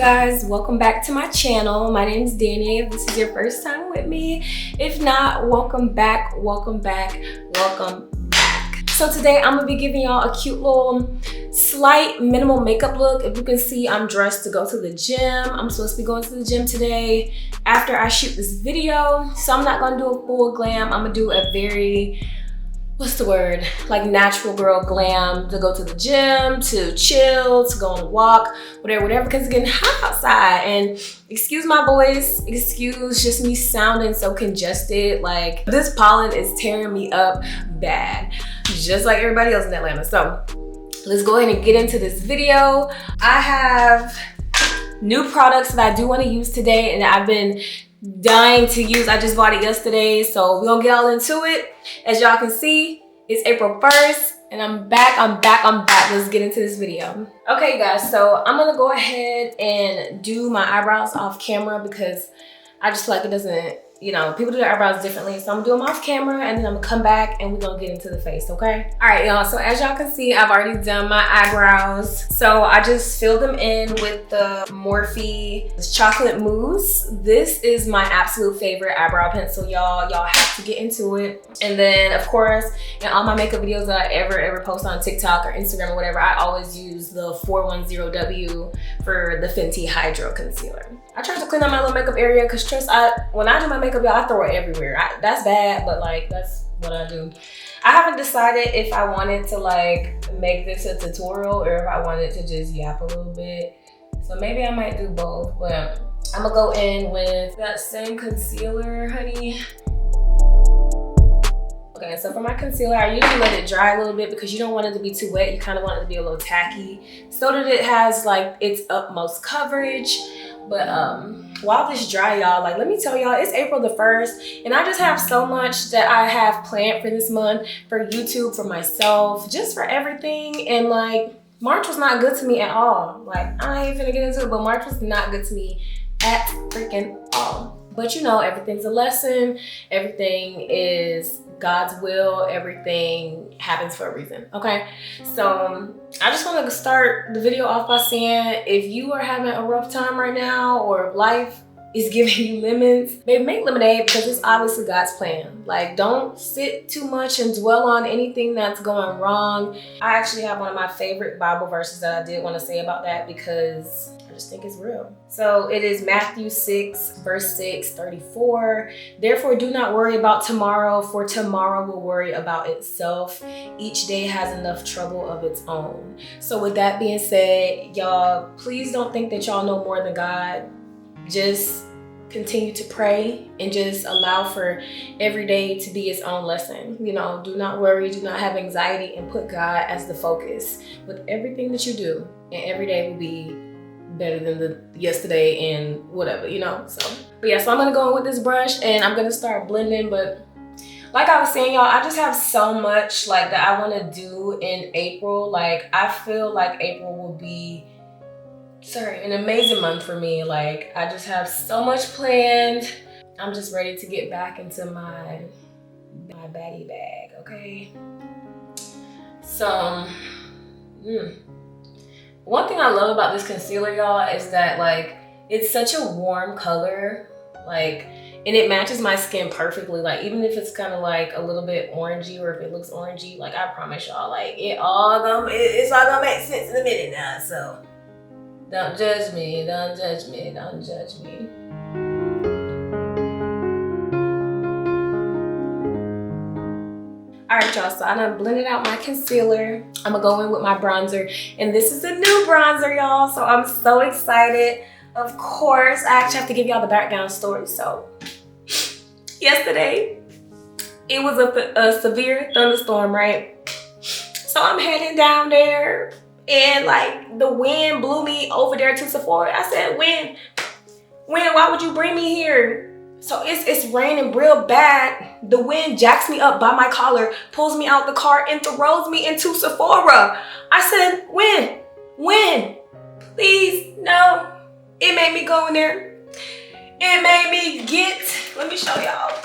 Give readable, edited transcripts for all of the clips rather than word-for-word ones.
guys, welcome back to my channel. My name is Danny. If this is your first time with me, if not, welcome back, welcome back, welcome back. So today I'm gonna be giving y'all a cute little slight minimal makeup look. If you can see, I'm dressed to go to the gym. I'm supposed to be going to the gym today after I shoot this video. So I'm not gonna do a full glam. I'm gonna do a very, what's the word? Like natural girl glam to go to the gym, to chill, to go on a walk, whatever, because it's getting hot outside. And excuse my voice, excuse just me sounding so congested. Like this pollen is tearing me up bad, just like everybody else in Atlanta. So let's go ahead and get into this video. I have new products that I do want to use today and I've been dying to use. I just bought it yesterday, so we're gonna get all into it. As y'all can see, it's April 1st and I'm back. Let's get into this video. Okay guys, so I'm gonna go ahead and do my eyebrows off camera because I just feel like it doesn't, you know, people do their eyebrows differently. So I'm doing them off camera and then I'm gonna come back and we're gonna get into the face, okay? All right, y'all, so as y'all can see, I've already done my eyebrows. So I just filled them in with the Morphe chocolate mousse. This is my absolute favorite eyebrow pencil, y'all. Y'all have to get into it. And then of course, in all my makeup videos that I ever post on TikTok or Instagram or whatever, I always use the 410W for the Fenty Hydro Concealer. I try to clean up my little makeup area because trust, when I do my makeup, y'all, I throw it everywhere. That's bad, but like that's what I do. I haven't decided if I wanted to like make this a tutorial or if I wanted to just yap a little bit. So maybe I might do both, but I'm gonna go in with that same concealer, honey. Okay, so for my concealer, I usually let it dry a little bit because you don't want it to be too wet. You kind of want it to be a little tacky so that it has like its utmost coverage. But while this dry, y'all, like let me tell y'all, it's April the 1st and I just have so much that I have planned for this month, for YouTube, for myself, just for everything. And like March was not good to me at all. Like I ain't gonna get into it, but March was not good to me at freaking all. But you know, everything's a lesson. Everything is God's will. Everything happens for a reason, okay? So I just want to start the video off by saying, if you are having a rough time right now or if life is giving you lemons, baby, make lemonade because it's obviously God's plan. Like don't sit too much and dwell on anything that's going wrong. I actually have one of my favorite Bible verses that I did want to say about that because I just think it's real. So it is Matthew 6 verse 6, 34. Therefore do not worry about tomorrow, for tomorrow will worry about itself. Each day has enough trouble of its own. So with that being said, y'all, please don't think that y'all know more than God. Just continue to pray and just allow for every day to be its own lesson. You know, do not worry, do not have anxiety, and put God as the focus with everything that you do. And every day will be better than the yesterday and whatever, you know. So but yeah, so I'm gonna go in with this brush and I'm gonna start blending. But like I was saying, y'all, I just have so much like that I want to do in April. Like I feel like April will be an amazing month for me. Like I just have so much planned. I'm just ready to get back into my baddie bag, okay? So one thing I love about this concealer, y'all, is that like it's such a warm color, like, and it matches my skin perfectly. Like even if it's kind of like a little bit orangey or if it looks orangey, like I promise y'all, like it's all gonna make sense in a minute now. So don't judge me, don't judge me, don't judge me. All right, y'all, so I done blended out my concealer. I'm gonna go in with my bronzer, and this is a new bronzer, y'all, so I'm so excited. Of course, I actually have to give y'all the background story. So yesterday, it was a severe thunderstorm, right? So I'm heading down there, and like the wind blew me over there to Sephora. I said, wind, why would you bring me here? So it's raining real bad. The wind jacks me up by my collar, pulls me out the car and throws me into Sephora. I said, wind, please, no. It made me go in there. It made me let me show y'all.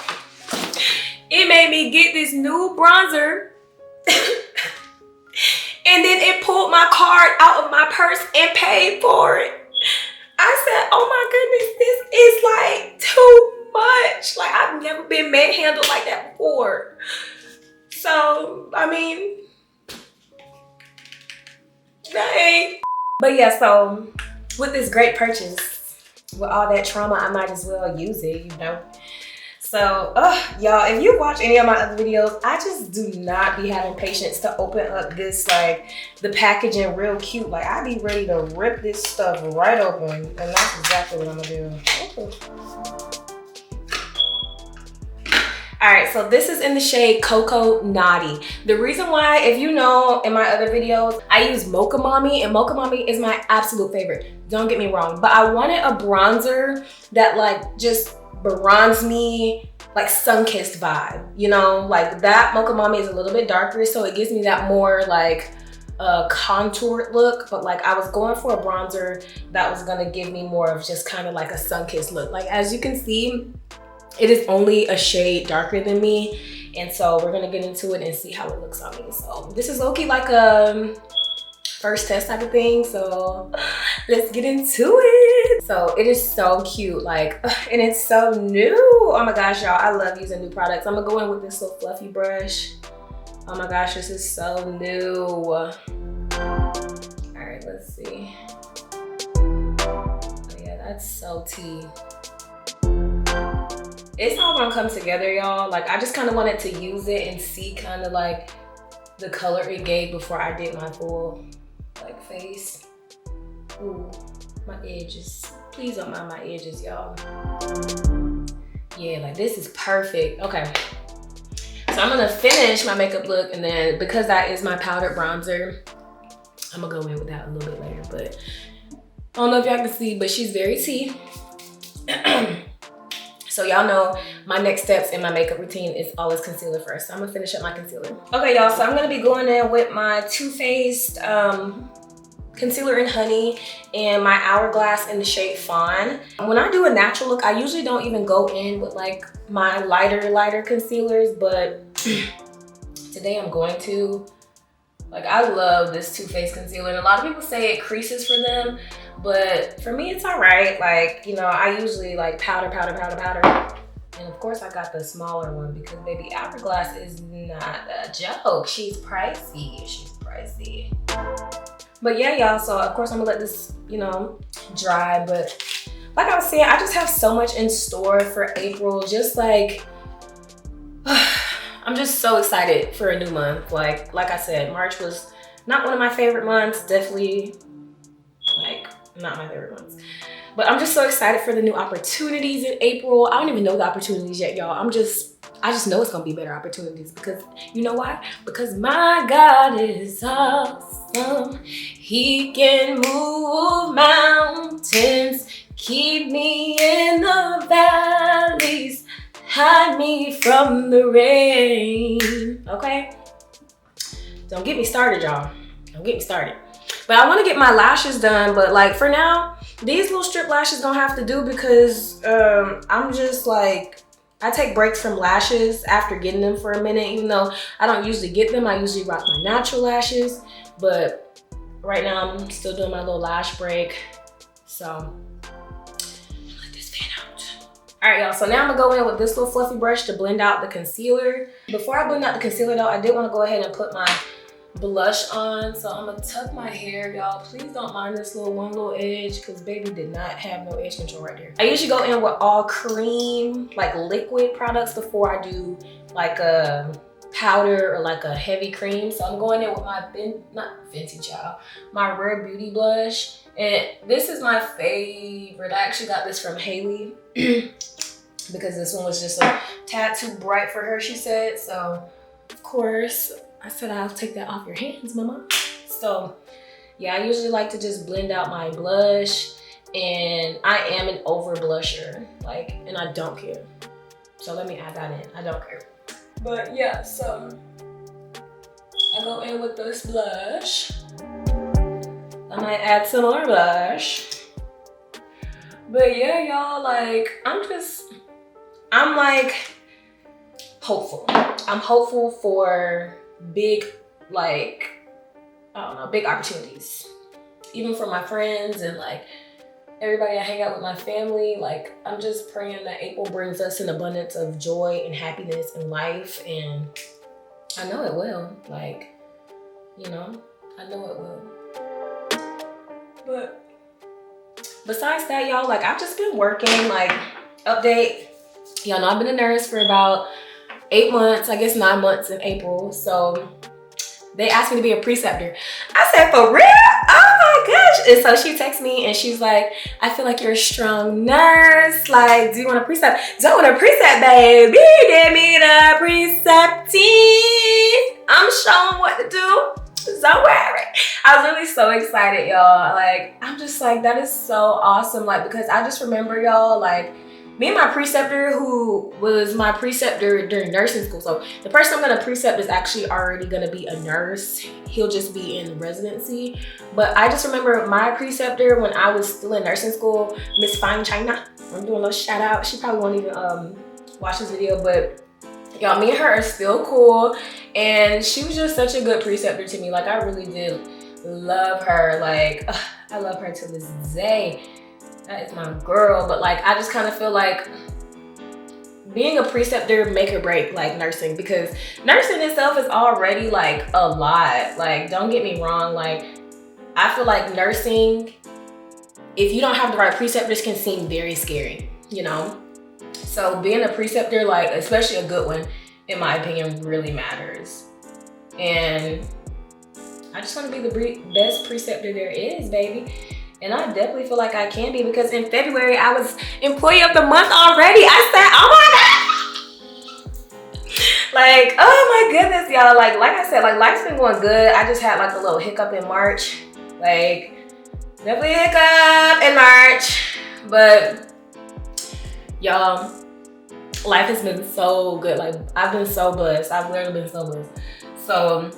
It made me get this new bronzer. And then it pulled my card out of my purse and paid for it. I said, oh my goodness, this is like too much. Like, I've never been manhandled like that before. So, I mean, dang. But yeah, so with this great purchase, with all that trauma, I might as well use it, you know? So, y'all, if you watch any of my other videos, I just do not be having patience to open up this, like, the packaging real cute. Like, I be ready to rip this stuff right open, and that's exactly what I'm gonna do. All right, so this is in the shade Cocoa Naughty. The reason why, if you know in my other videos, I use Mocha Mommy, and Mocha Mommy is my absolute favorite. Don't get me wrong, but I wanted a bronzer that like just bronze me, like sun-kissed vibe, you know? Like that Mocha Mommy is a little bit darker, so it gives me that more like contoured look, but like I was going for a bronzer that was gonna give me more of just kind of like a sun-kissed look. Like as you can see, it is only a shade darker than me, and so we're gonna get into it and see how it looks on me. So this is low-key like a first test type of thing, so let's get into it. So it is so cute, like, and it's so new. Oh my gosh, y'all, I love using new products. I'm gonna go in with this little fluffy brush. Oh my gosh, this is so new. All right, let's see. Oh yeah, that's so tea. It's all gonna come together, y'all. Like I just kind of wanted to use it and see kind of like the color it gave before I did my full like face. Ooh, my edges. Please don't mind my edges, y'all. Yeah, like this is perfect. Okay, so I'm gonna finish my makeup look, and then because that is my powdered bronzer, I'm gonna go in with that a little bit later. But I don't know if y'all can see, but she's very tea. So y'all know my next steps in my makeup routine is always concealer first. So I'm gonna finish up my concealer. Okay, y'all, so I'm gonna be going in with my Too Faced concealer in Honey and my Hourglass in the shade Fawn. When I do a natural look, I usually don't even go in with like my lighter concealers, but today I'm going to. Like I love this Too Faced concealer, and a lot of people say it creases for them, but for me it's all right. Like, you know, I usually like powder. And of course I got the smaller one because baby, Hourglass is not a joke. She's pricey, But yeah, y'all, so of course I'm gonna let this, you know, dry. But like I was saying, I just have so much in store for April. Just like, I'm just so excited for a new month. Like I said, March was not one of my favorite months. Definitely like not my favorite months. But I'm just so excited for the new opportunities in April. I don't even know the opportunities yet, y'all. I just know it's gonna be better opportunities because you know why? Because my God is awesome. He can move mountains, keep me in the valleys, hide me from the rain. Okay? Don't get me started, y'all. Don't get me started. But I want to get my lashes done, but like for now, these little strip lashes don't have to do because I'm just like, I take breaks from lashes after getting them for a minute, even though I don't usually get them. I usually rock my natural lashes, but right now I'm still doing my little lash break. So let this fan out. All right, y'all, so now I'm gonna go in with this little fluffy brush to blend out the concealer. Before I blend out the concealer though, I did want to go ahead and put my blush on. So I'm gonna tuck my hair, y'all. Please don't mind this one little edge because baby did not have no edge control right there. I usually go in with all cream, like liquid products before I do like a powder or like a heavy cream. So I'm going in with my my Rare Beauty blush, and this is my favorite. I actually got this from Haley because this one was just a tad too bright for her, she said. So of course I said I'll take that off your hands, mama. So yeah, I usually like to just blend out my blush, and I am an over blusher, like, and I don't care. So let me add that in, I don't care. But yeah, so I go in with this blush. I might add some more blush. But yeah, y'all, like, I'm like hopeful. I'm hopeful for big, like, I don't know, big opportunities. Even for my friends and like everybody I hang out with, my family. Like, I'm just praying that April brings us an abundance of joy and happiness in life, and I know it will. Like, you know, I know it will. But besides that, y'all, like, I've just been working. Like, update, y'all know I've been a nurse for about 8 months, I guess 9 months in April. So they asked me to be a preceptor. I said, for real? Oh my gosh. And so she texts me and she's like, I feel like you're a strong nurse. Like, do you want to precept? Do I want to precept, baby? Give me the precepting. I'm showing what to do. Don't worry. I was really so excited, y'all. Like, I'm just like, that is so awesome. Like, because I just remember, y'all, like, me and my preceptor, who was my preceptor during nursing school. So the person I'm gonna precept is actually already gonna be a nurse. He'll just be in residency. But I just remember my preceptor when I was still in nursing school, Miss Fine China. I'm doing a little shout out. She probably won't even watch this video, but y'all, me and her are still cool. And she was just such a good preceptor to me. Like, I really did love her. Like, I love her to this day. That is my girl. But like, I just kind of feel like being a preceptor make or break like nursing, because nursing itself is already like a lot. Like, don't get me wrong. Like, I feel like nursing, if you don't have the right preceptors, can seem very scary, you know? So being a preceptor, like, especially a good one, in my opinion, really matters. And I just want to be the best preceptor there is, baby. And I definitely feel like I can be, because in February, I was employee of the month already. I said, oh my God. Like, oh my goodness, y'all. Like I said, like, life's been going good. I just had like a little hiccup in March. Like, definitely a hiccup in March. But y'all, life has been so good. Like, I've been so blessed. I've literally been so blessed. So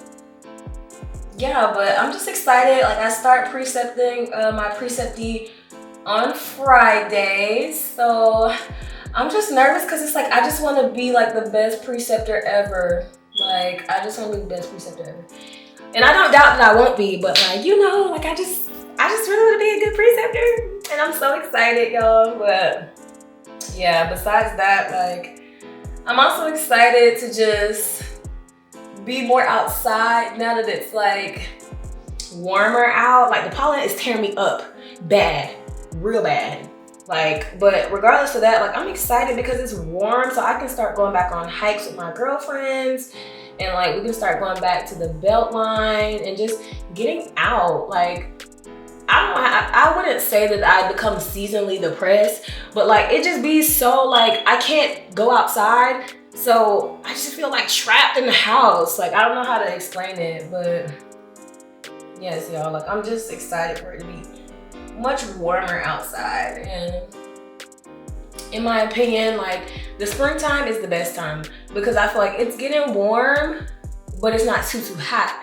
yeah, but I'm just excited. Like, I start precepting my preceptee on Friday. So I'm just nervous because it's like, I just want to be like the best preceptor ever. Like, I just want to be the best preceptor ever. And I don't doubt that I won't be, but like, you know, like, I just really want to be a good preceptor. And I'm so excited, y'all. But yeah, besides that, like, I'm also excited to just be more outside now that it's like warmer out. Like, the pollen is tearing me up bad, real bad. Like, but regardless of that, like, I'm excited because it's warm, so I can start going back on hikes with my girlfriends, and like, we can start going back to the Beltline and just getting out. Like, I wouldn't say that I become seasonally depressed, but like, it just be so like, I can't go outside. So I just feel like trapped in the house. Like, I don't know how to explain it, but yes, y'all, like, I'm just excited for it to be much warmer outside. And in my opinion, like, the springtime is the best time, because I feel like it's getting warm, but it's not too hot.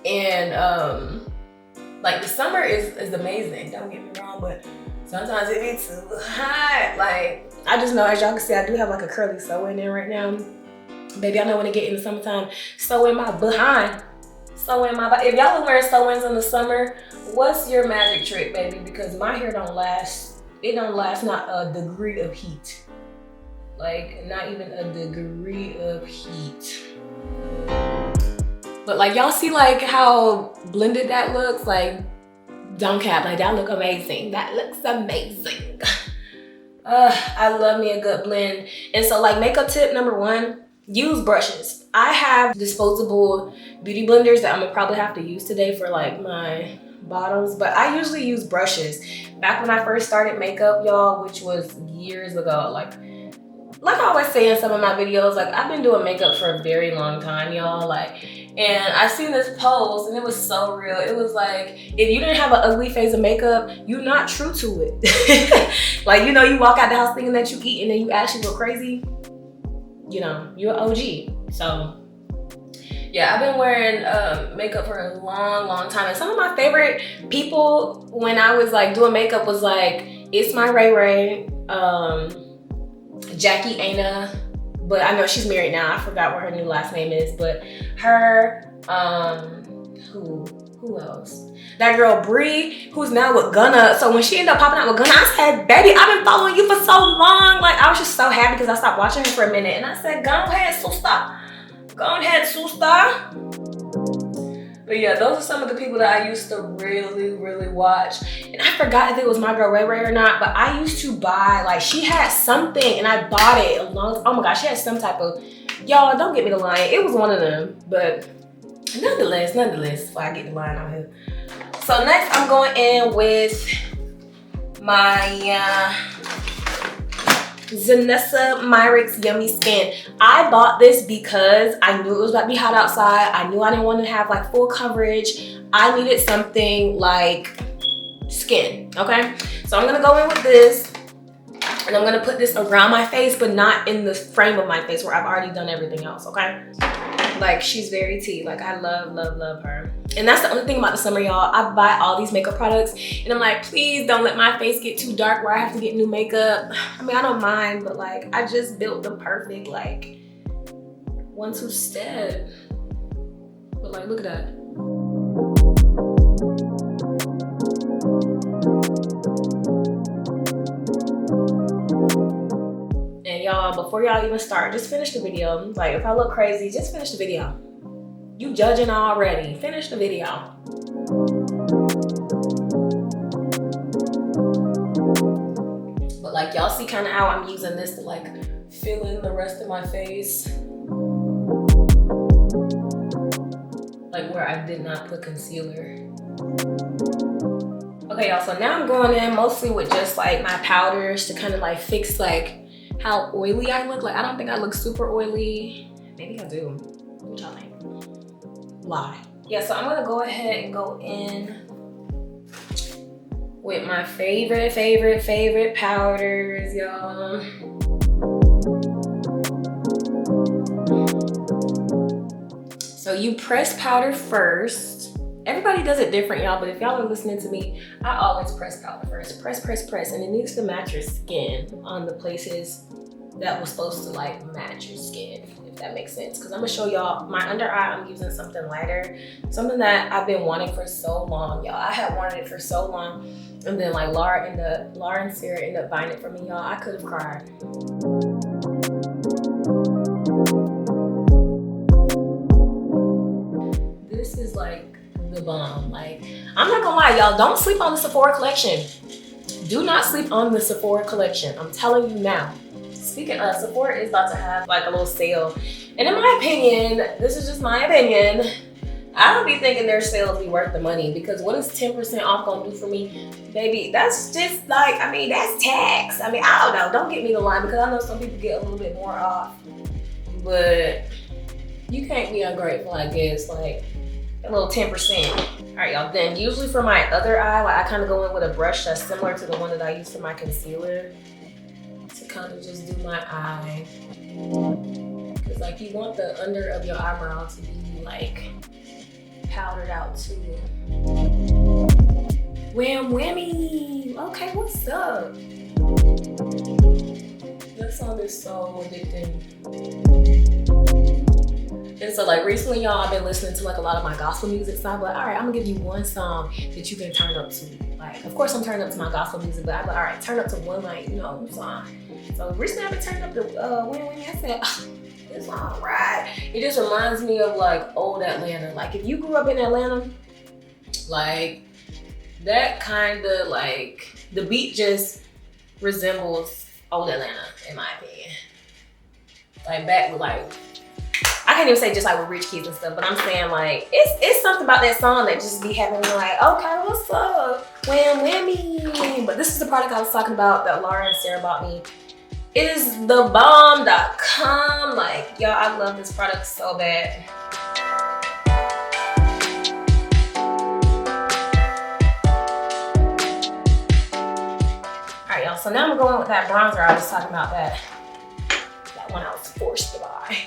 And like, the summer is amazing, don't get me wrong, but sometimes it be too hot. Like, I just know, as y'all can see, I do have like a curly sew in there right now. Baby, I know when it get in the summertime, sew in my behind. Sew in my body. If y'all are wearing sew-ins in the summer, what's your magic trick, baby? Because my hair don't last, it don't last not a degree of heat. Like, not even a degree of heat. But like, y'all see like how blended that looks? Like, don't cap, like, that look amazing. That looks amazing. I love me a good blend. And so, like, makeup tip number one, use brushes. I have disposable beauty blenders that I'm gonna probably have to use today for like my bottoms, but I usually use brushes. Back when I first started makeup, y'all, which was years ago, like I always say in some of my videos, like, I've been doing makeup for a very long time, y'all. Like, and I seen this post and it was so real. It was like, if you didn't have an ugly phase of makeup, you're not true to it. Like, you know, you walk out the house thinking that you eat and then you actually go crazy, you know, you're an OG. So yeah, I've been wearing makeup for a long time. And some of my favorite people when I was like doing makeup was like, It's My Ray Ray, Jackie Aina, but I know she's married now. I forgot what her new last name is, but her, who else? That girl Bree, who's now with Gunna. So when she ended up popping out with Gunna, I said, baby, I've been following you for so long. Like, I was just so happy because I stopped watching her for a minute. And I said, go ahead, sister. Go ahead, sister. But yeah, those are some of the people that I used to really, really watch. And I forgot if it was my girl Ray Ray or not, but I used to buy, like, she had something and I bought it along. Oh my gosh, she had some type of, y'all, don't get me the line. It was one of them, but nonetheless, before I get the line out here. So next I'm going in with my Zanessa Myricks Yummy Skin. I bought this because I knew it was about to be hot outside. I knew I didn't want to have like full coverage. I needed something like skin, okay? So I'm gonna go in with this and I'm gonna put this around my face, but not in the frame of my face where I've already done everything else, okay? Like, she's very tea. Like, I love, love, love her. And that's the only thing about the summer, y'all. I buy all these makeup products and I'm like, please don't let my face get too dark where I have to get new makeup. I mean, I don't mind, but like, I just built the perfect like 1-2 step. But like, look at that. And y'all, before y'all even start, just finish the video. Like, if I look crazy, just finish the video. You judging already. Finish the video. But like, y'all see kind of how I'm using this to like fill in the rest of my face. Like where I did not put concealer. Okay, y'all, so now I'm going in mostly with just like my powders to kind of like fix like how oily I look. Like, I don't think I look super oily. Maybe I do. What y'all think? Lie. Yeah, so I'm gonna go ahead and go in with my favorite powders, y'all. So you press powder first. Everybody does it different, y'all, but if y'all are listening to me, I always press powder first. Press, and it needs to match your skin on the places that was supposed to like match your skin, if that makes sense. Because I'm gonna show y'all my under eye. I'm using something lighter, something that I've been wanting for so long, y'all. I had wanted it for so long, and then like Laura and Sarah ended up buying it for me, y'all. I could have cried. This is like the bomb. Like, I'm not gonna lie, y'all. Don't sleep on the Sephora collection. Do not sleep on the Sephora collection. I'm telling you now. Speaking of, Sephora is about to have like a little sale. And in my opinion, this is just my opinion, I don't be thinking their sales be worth the money, because what is 10% off gonna do for me? Baby, that's just like, I mean, that's tax. I mean, I don't know, don't get me the line, because I know some people get a little bit more off. But you can't be ungrateful, I guess, like a little 10%. All right, y'all, then usually for my other eye, like I kind of go in with a brush that's similar to the one that I use for my concealer, to kind of just do my eye. Because like, you want the under of your eyebrow to be like powdered out too. Wham whammy. Okay, what's up? That song is so addicting. And so like recently, y'all, I've been listening to like a lot of my gospel music, so I'm like, all right, I'm gonna give you one song that you can turn up to. Like, of course I'm turning up to my gospel music, but I'm like, all right, turn up to one, like, you know, song. So recently I've been turning up to When I said, oh, this song, right? It just reminds me of like old Atlanta. Like, if you grew up in Atlanta, like that kind of like, the beat just resembles old Atlanta, in my opinion. Like back with like, I can't even say just like with rich kids and stuff, but I'm saying like, it's something about that song that just be having me like, okay, what's up? Wham whammy. But this is the product I was talking about that Laura and Sarah bought me. It is thebomb.com. Like, y'all, I love this product so bad. All right, y'all, so now I'm going with that bronzer I was talking about, that one I was forced to buy.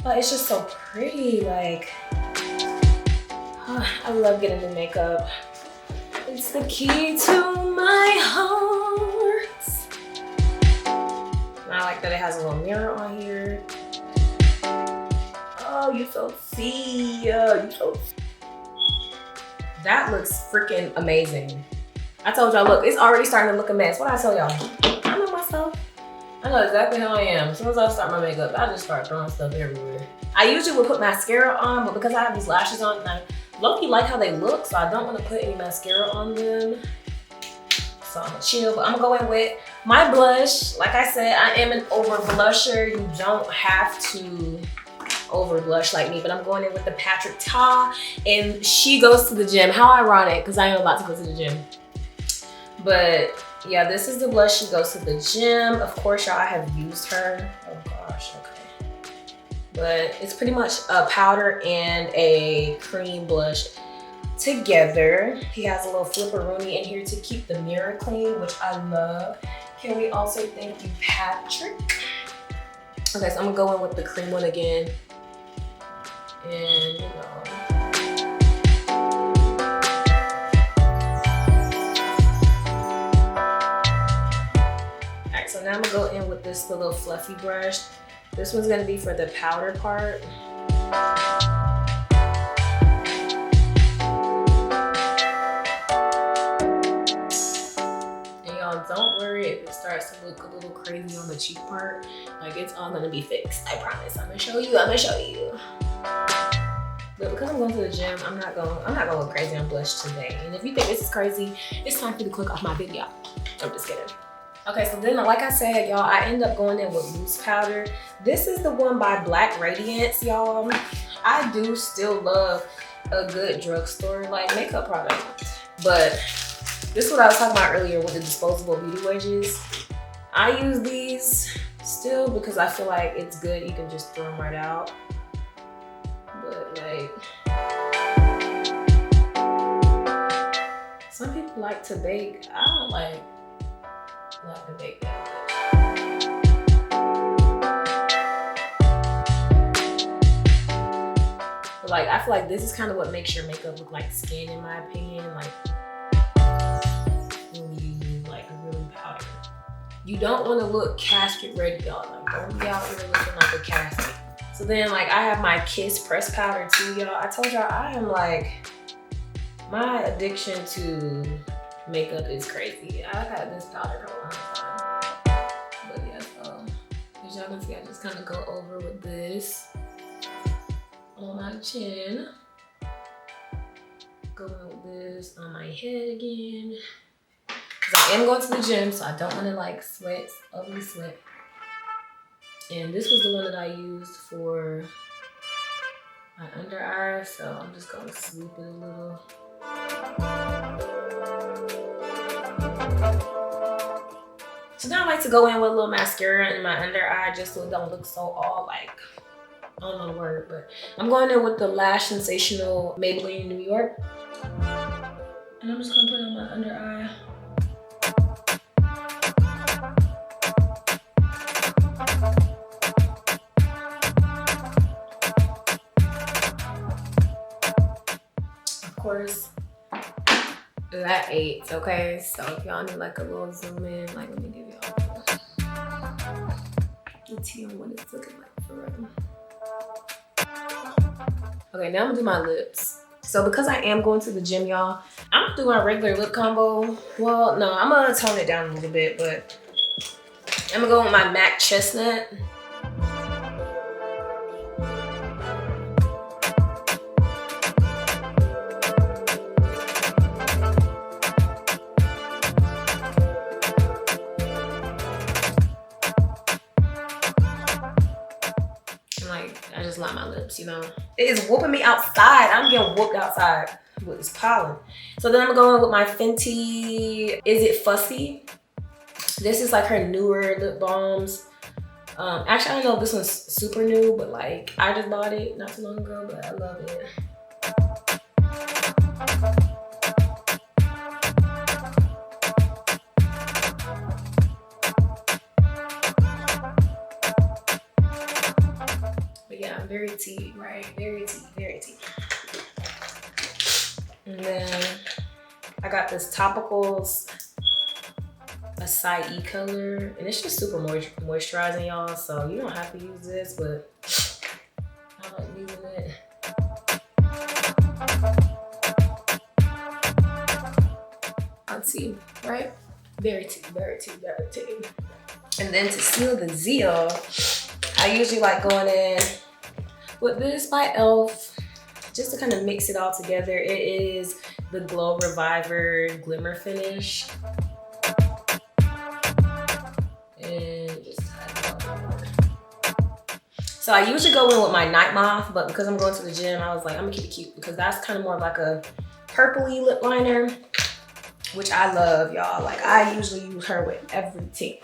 But it's just so pretty, like, I love getting new makeup. It's the key to my heart. And I like that it has a little mirror on here. Oh, you so see, you so see. That looks freaking amazing. I told y'all, look, it's already starting to look a mess. What I tell y'all? I know myself. I know exactly how I am. As soon as I start my makeup, I just start throwing stuff everywhere. I usually would put mascara on, but because I have these lashes on, and I low-key like how they look, so I don't want to put any mascara on them. So I'm gonna chill, but I'm gonna go in with my blush. Like I said, I am an over blusher. You don't have to over blush like me, but I'm going in with the Patrick Ta, and she goes to the gym. How ironic, because I am about to go to the gym. But yeah, this is the blush. She goes to the gym. Of course, y'all, I have used her. Oh gosh, okay. But it's pretty much a powder and a cream blush together. He has a little flipperoonie in here to keep the mirror clean, which I love. Can we also thank you, Patrick? Okay, so I'm gonna go in with the cream one again. And you know. Alright, so now I'm gonna go in with this little fluffy brush. This one's gonna be for the powder part. Don't worry if it starts to look a little crazy on the cheek part. Like, it's all gonna be fixed. I promise. I'm gonna show you. But because I'm going to the gym, I'm not going with crazy on blush today. And if you think this is crazy, it's time for you to click off my video. I'm just kidding. Okay, so then, like I said, y'all, I end up going in with loose powder. This is the one by Black Radiance, y'all. I do still love a good drugstore like makeup product, but this is what I was talking about earlier with the disposable beauty wedges. I use these still because I feel like it's good. You can just throw them right out. But like, some people like to bake. I don't like to bake that much. But like, I feel like this is kind of what makes your makeup look like skin, in my opinion. Like, you don't want to look casket ready, y'all. Like, don't be out here looking like a casket. So then, like, I have my Kiss pressed powder too, y'all. I told y'all I am like, my addiction to makeup is crazy. I've had this powder for a long time. But yeah, so as y'all can see, I just kind of go over with this on my chin. Going with this on my head again. I am going to the gym, so I don't want to like sweat, ugly sweat. And this was the one that I used for my under eye, so I'm just going to swoop it a little. So now I like to go in with a little mascara in my under eye just so it don't look so all like, I don't know the word, but I'm going in with the Lash Sensational Maybelline New York. And I'm just going to put it on my under eye. Course, that 8, okay? So if y'all need like a little zoom in, like let me give y'all a tea on what it's looking like for real. Okay, now I'm gonna do my lips. So because I am going to the gym, y'all, I'm gonna do my regular lip combo. Well, no, I'm gonna tone it down a little bit, but I'm gonna go with my MAC Chestnut. I just like my lips, you know. It is whooping me outside. I'm getting whooped outside with this pollen. So then I'm gonna go in with my Fenty, Is It Fussy? This is like her newer lip balms. Actually, I don't know if this one's super new, but like I just bought it not too long ago, but I love it. Yeah, very tea, right? Very tea, very tea. And then I got this Topicals acai color, and it's just super moisturizing, y'all. So you don't have to use this, but I like using it. sound tea, right? Very tea, very tea, very tea. And then to seal the zeal, I usually like going in with this by e.l.f. just to kind of mix it all together. It is the Glow Reviver Glimmer Finish. And just so I usually go in with my Night Moth, but because I'm going to the gym, I was like, I'm gonna keep it cute because that's kind of more like a purpley lip liner, which I love, y'all. Like I usually use her with everything.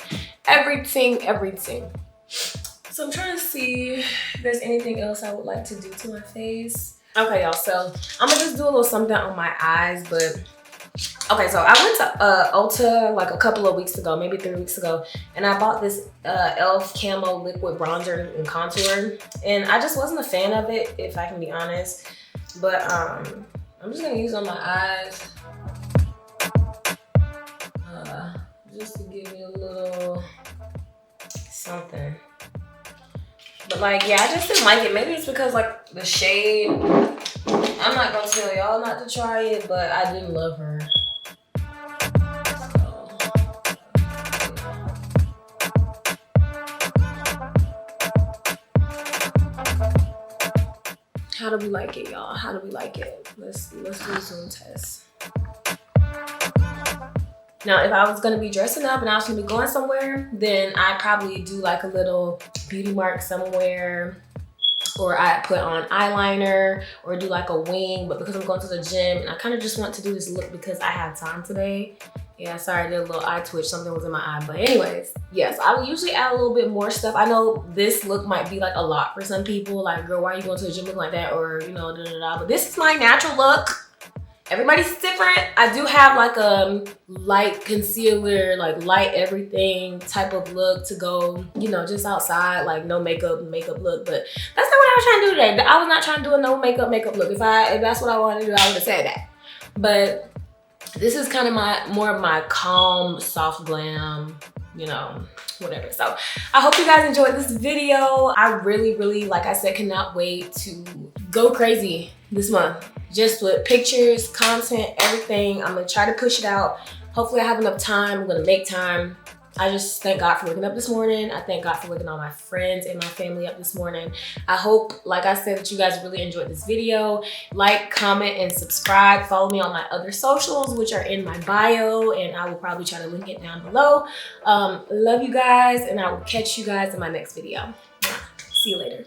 So I'm trying to see if there's anything else I would like to do to my face. Okay, y'all, so I'm gonna just do a little something on my eyes, but okay, so I went to Ulta like a couple of weeks ago, maybe 3 weeks ago, and I bought this e.l.f. Camo Liquid Bronzer and Contour, and I just wasn't a fan of it, if I can be honest, but I'm just gonna use it on my eyes, just to give me a little something. But like, yeah, I just didn't like it. Maybe it's because like the shade, I'm not gonna tell y'all not to try it, but I didn't love her. How do we like it, y'all? How do we like it? Let's do a zoom test. Now, if I was gonna be dressing up and I was gonna be going somewhere, then I'd probably do like a little beauty mark somewhere, or I'd put on eyeliner or do like a wing. But because I'm going to the gym and I kind of just want to do this look because I have time today. Yeah, sorry, I did a little eye twitch. Something was in my eye. But anyways, yes, I would usually add a little bit more stuff. I know this look might be like a lot for some people. Like, girl, why are you going to the gym looking like that? Or, you know, da-da-da. But this is my natural look. Everybody's different. I do have like a light concealer, like light everything type of look to go, you know, just outside, like no makeup look. But that's not what I was trying to do today. I was not trying to do a no makeup look. If that's what I wanted to do, I would have said that. But this is kind of more of my calm, soft glam, you know, whatever. So I hope you guys enjoyed this video. I really, like I said, cannot wait to go crazy this month. Just with pictures, content, everything. I'm gonna try to push it out. Hopefully I have enough time. I'm gonna make time. I just thank God for waking up this morning. I thank God for waking all my friends and my family up this morning. I hope, like I said, that you guys really enjoyed this video. Like, comment, and subscribe. Follow me on my other socials, which are in my bio, and I will probably try to link it down below. Love you guys, and I will catch you guys in my next video. See you later.